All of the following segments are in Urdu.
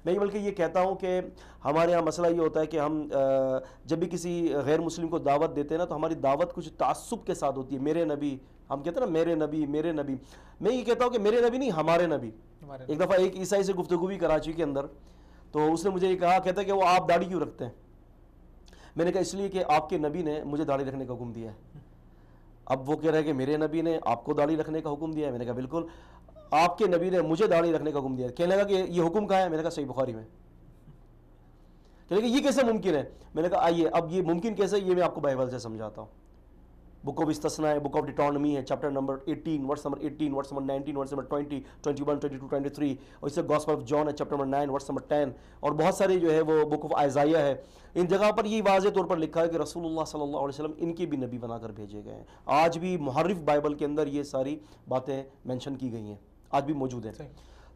میں بلکہ یہ کہتا ہوں کہ ہمارے ہاں مسئلہ یہ ہوتا ہے کہ ہم جب بھی کسی غیر مسلم کو دعوت دیتے ہیں نا تو ہماری دعوت کچھ تعصب کے ساتھ ہوتی ہے. میرے نبی، ہم کہتے ہیں نا میرے نبی میرے نبی. میں یہ کہتا ہوں کہ میرے نبی نہیں، ہمارے نبی. ایک دفعہ ایک عیسائی سے گفتگو بھی کراچی کے اندر، تو اس نے مجھے یہ کہا، کہتا ہے کہ وہ آپ داڑھی کیوں رکھتے ہیں؟ میں نے کہا اس لیے کہ آپ کے نبی نے مجھے داڑھی رکھنے کا حکم دیا ہے. اب وہ کہہ رہے ہیں کہ میرے نبی نے آپ کو داڑھی رکھنے کا حکم دیا ہے. میں نے کہا بالکل، آپ کے نبی نے مجھے داڑھی رکھنے کا حکم دیا ہے. کہنے لگا کہ یہ حکم کہاں ہے؟ میں نے کہا صحیح بخاری میں. کہنے لگا یہ کیسے ممکن ہے؟ میں نے کہا آئیے اب یہ ممکن کیسے، یہ میں آپ کو بائبل سے سمجھاتا ہوں. بک آف استثنا ہے، بک آف ڈیٹانمی ہے، chapter number 18 verse number 18 verse number 19 verse number 20 21 22 23. اور اس سے گاسپل آف جان ہے چیپٹر نمبر 9 ورس نمبر 10. اور بہت سارے جو ہے وہ بک آف آئزائیا ہے. ان جگہ پر یہ واضح طور پر لکھا ہے کہ رسول اللہ صلی اللہ علیہ وسلم ان کے بھی نبی بنا کر بھیجے گئے ہیں. آج بھی محرف بائبل کے اندر یہ ساری باتیں مینشن کی گئی ہیں، آج بھی موجود ہیں.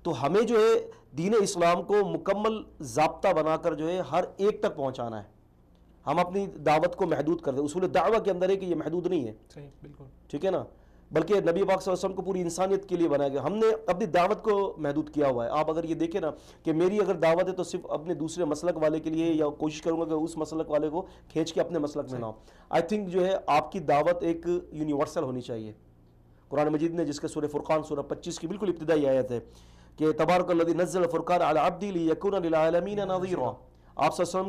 تو ہمیں جو ہے دین اسلام کو مکمل ضابطہ بنا کر جو ہے ہر ایک تک پہنچانا ہے. ہم اپنی دعوت کو محدود کر دیں. اصول دعوت کے اندر ہے کہ یہ محدود نہیں ہے. صحیح، بالکل ٹھیک ہے نا، بلکہ نبی پاک صلی اللہ علیہ وسلم کو پوری انسانیت کے لیے بنایا گیا. ہم نے اپنی دعوت کو محدود کیا ہوا ہے. آپ اگر یہ دیکھیں نا کہ میری اگر دعوت ہے تو صرف اپنے دوسرے مسلک والے کے لیے، یا کوشش کروں گا کہ اس مسلک والے کو کھینچ کے اپنے مسلک میں نہ ہو. آئی تھنک جو ہے آپ کی دعوت ایک یونیورسل ہونی چاہیے. قرآن مجید نے جس کے سورہ فرقان سورہ 25 کی بالکل ابتدائی آیت ہے کہ تبارک الذی نزل الفرقان علی عبدہ لیکون للعالمین نذیرا. آپ صلی اللہ علیہ وسلم